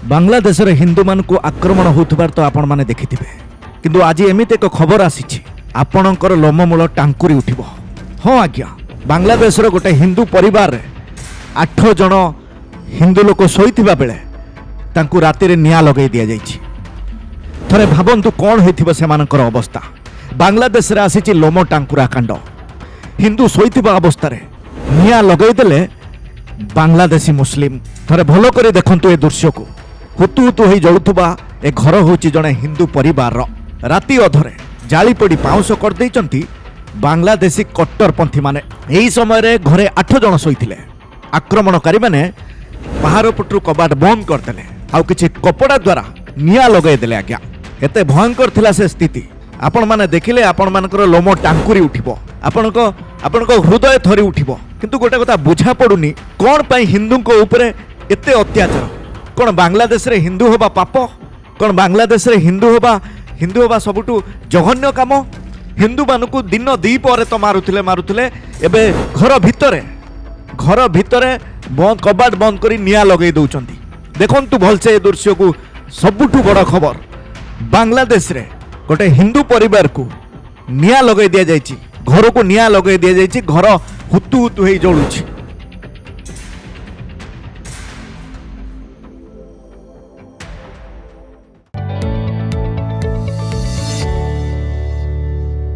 बांग्लादेशर हिंदू मान को आक्रमण होथबार तो आपण माने देखिथिबे किंतु आज एमित एक खबर आसीछि आपणकर लोममूल टांकुरी उठिबो। हाँ आज्ञा, बांग्लादेशर गोटे हिंदू परिवार रे 8 जन हिंदू लोक शोइथिबा बेले तांकु राति रे निया लगै दिया जाइछि। थरे भाबंतु कोन हेथिबो सेमानकर अवस्था। बांग्लादेश रे आसीछि लोम टांकुरा कांड। हिंदू शोइथिबा अवस्था रे निया लगै देले बांग्लादेशी मुस्लिम। थरे भलो करी देखंतु ए दृश्य को। हुतु हुतु होई जळुथुबा ए घर होची जणे हिंदू परिवार राति अधरे जाली पड़ी पाउंस कर दैचंती बांग्लादेशी कट्टरपंथी माने। एही समय रे घरे 8 जन शोइथिले। आक्रमणकारी माने बाहर पटु कबाट बंद करदेले आउ किछि कपड़ा द्वारा निया लगै देले। आज्ञा एते भयंकर थिला से स्थिति आपण माने देखिले आपण मानकर लोम टांकुरी उठिबो। आपणको हृदय थरी उठिबो। किंतु गोटे कथा बुझा पड़ुनी कोन पई हिंदू को ऊपर एते अत्याचार। कोन बांग्लादेश रे हिंदू होबा पाप? कोन बांग्लादेश रे हिंदू होबा सबुठु जघन्य काम? हिंदू मानकु दिन दीपर तो मारुथिले एबे घर भितरे बंद कबाट बंद करी निया लगै दउचंती। देखंतु भलसे ए दृश्य को। सबुठु बड़ खबर, बांग्लादेश रे गोटे हिंदू परिवार को निया लगै दिया जाइछि। घर को निया लगै दिया जाइछि। घर हुतु हुतु हेई जळुछि।